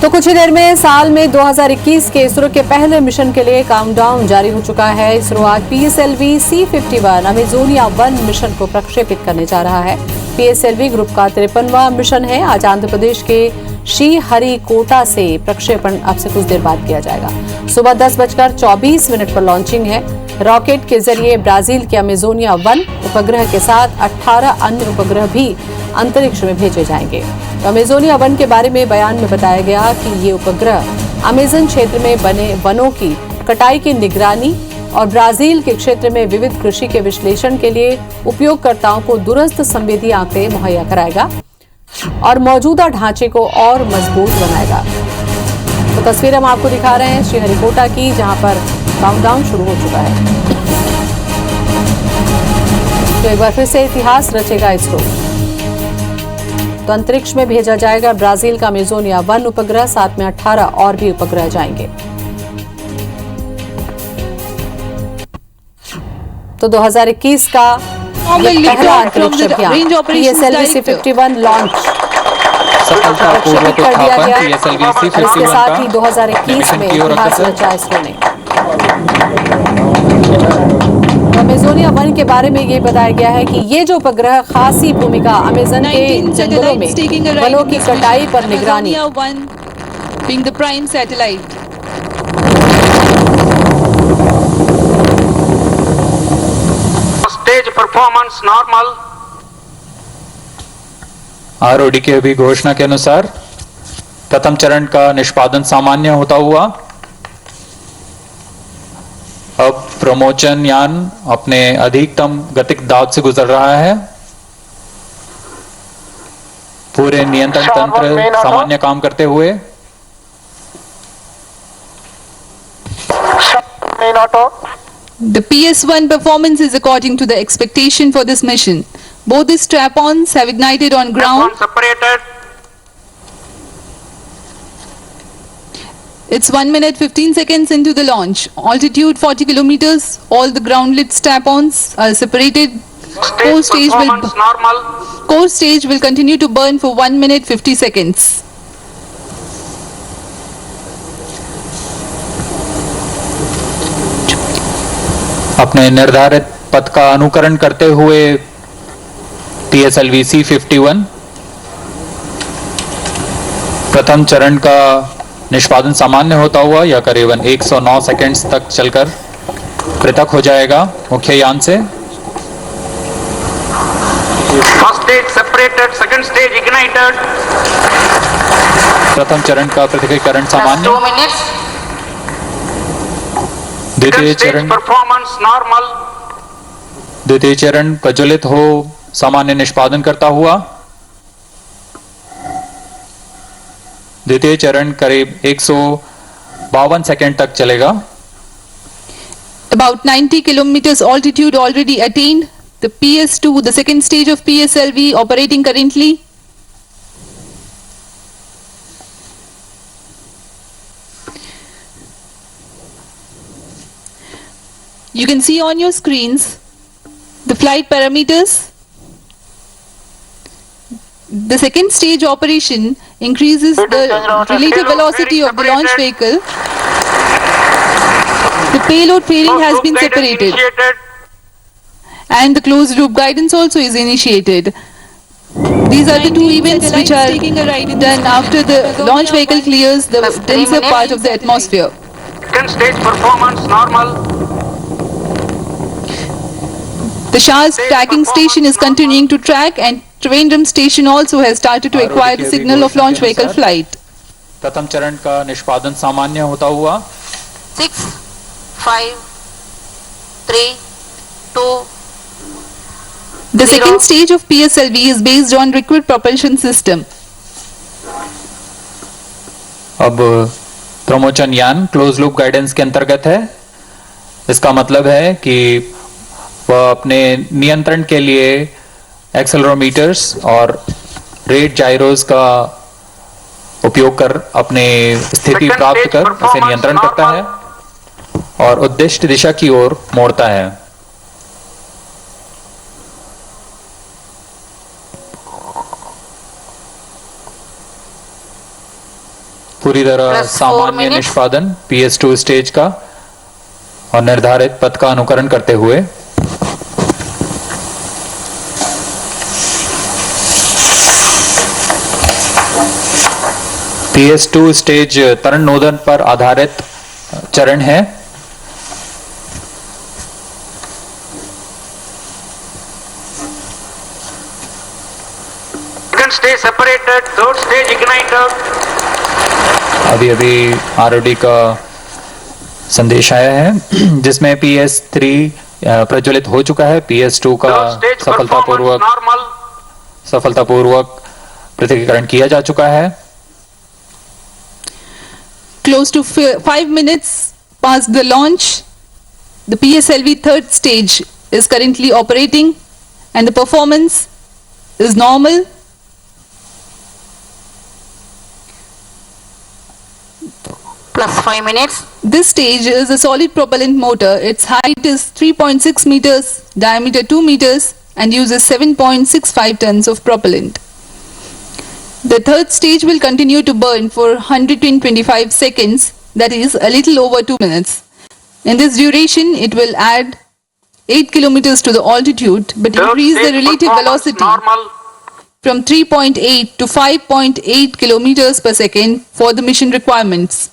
तो कुछ ही देर में साल में 2021 के इसरो के पहले मिशन के लिए काउंटडाउन जारी हो चुका है। इसरो आज PSLV C51 अमेजोनिया 1 मिशन को प्रक्षेपित करने जा रहा है। PSLV ग्रुप का 53वां मिशन है। आज आंध्र प्रदेश के श्रीहरिकोटा से प्रक्षेपण अब से कुछ देर बाद किया जाएगा। सुबह 10:24 पर लॉन्चिंग है। रॉकेट के जरिए ब्राजील के अमेजोनिया 1 उपग्रह के साथ 18 अन्य उपग्रह भी अंतरिक्ष में भेजे जाएंगे। तो अमेजोनिया 1 के बारे में बयान में बताया गया कि ये उपग्रह अमेजन क्षेत्र में बने वनों की कटाई की निगरानी और ब्राजील के क्षेत्र में विविध कृषि के विश्लेषण के लिए उपयोगकर्ताओं को दूरस्थ संवेदी आंकड़े मुहैया कराएगा और मौजूदा ढांचे को और मजबूत बनाएगा। तो तस्वीर हम आपको दिखा रहे हैं श्रीहरिकोटा की, जहां पर काउंटडाउन शुरू हो चुका है। तो एक बार फिर से इतिहास रचेगा इसरो। तो अंतरिक्ष में भेजा जाएगा ब्राजील का अमेजोनिया 1 उपग्रह, साथ में 18 और भी उपग्रह जाएंगे। तो 2021 का पहला अंतरिक्ष अभियान PSLV C51 लॉन्च सफलतापूर्वक कर दिया उत्थापन गया। PSLV और इसके C51 साथ ही का 2021 में मिशन की ओर इतिहास अग्रसर। रचा इसरो ने। अमेजोनिया 1 के बारे में ये बताया गया है कि ये जो उपग्रह खासी भूमिका अमेजन के जंगलों में वनों की कटाई पर निगरानी। Being the prime satellite. Stage performance normal. ROD की अभी घोषणा के अनुसार प्रथम चरण का निष्पादन सामान्य होता हुआ अब प्रमोचन यान अपने अधिकतम गतिक दाब से गुजर रहा है। पूरे नियंत्रण तंत्र सामान्य काम करते हुए The PS1 performance is according to the expectation for this mission. Both the strap-ons have ignited on ground. Separated. It's 1 minute 15 seconds into the launch. Altitude 40 kilometers. All the groundlit strap-ons are separated. Stage performance normal. Core stage will continue to burn for 1 minute 50 seconds. अपने निर्धारित पथ का अनुकरण करते हुए PSLV C51 प्रथम चरण का निष्पादन सामान्य होता हुआ यह करीबन 109 सेकंड्स तक चलकर पृथक हो जाएगा मुख्य यान से। First stage separated. Second stage ignited. प्रथम चरण का पृथकीकरण सामान्य। 2 minutes. द्वितीय Second stage चरण performance normal. द्वितीय चरण प्रज्वलित हो सामान्य निष्पादन करता हुआ। द्वितीय चरण करीब 152 सेकंड तक चलेगा। About 90 kilometers altitude already attained. The PS2, the second stage of PSLV, operating currently. You can see on your screens the flight parameters. The second stage operation increases the relative velocity of the launch vehicle. The payload fairing has been separated, and the closed loop guidance also is initiated. These are the two events which are done after the launch vehicle clears the denser part of the atmosphere. Second stage performance normal. The Shah's tracking station is continuing to track, and Trivandrum station also has started to acquire the signal of launch vehicle flight. प्रथम चरण का निष्पादन सामान्य होता हुआ 6, 5, 3, 2. The second stage of PSLV is based on liquid propulsion system. अब प्रमोचन यान close loop guidance के अंतर्गत है। इसका मतलब है कि वह अपने नियंत्रण के लिए एक्सेलरोमीटर्स और रेट जाइरोस का उपयोग कर अपने स्थिति प्राप्त कर उसे नियंत्रण करता है और उद्दिष्ट दिशा की ओर मोड़ता है। पूरी तरह Plus 4 सामान्य minutes. निष्पादन PS2 स्टेज का और निर्धारित पथ का अनुकरण करते हुए PS2 स्टेज तरंग नोदन पर आधारित चरण है। Second stage separated, third stage ignited. अभी अभी आरओडी का संदेश आया है जिसमें PS3 प्रज्वलित हो चुका है। PS2 का Third stage performance normal. सफलतापूर्वक पृथकीकरण किया जा चुका है। Close to 5 minutes past the launch, the PSLV third stage is currently operating and the performance is normal. Plus 5 minutes. This stage is a solid propellant motor. Its height is 3.6 meters, diameter 2 meters and uses 7.65 tons of propellant. The third stage will continue to burn for 125 seconds, that is a little over 2 minutes. In this duration, it will add 8 kilometers to the altitude but Third increase the stage relative performance velocity normal. from 3.8 to 5.8 kilometers per second for the mission requirements.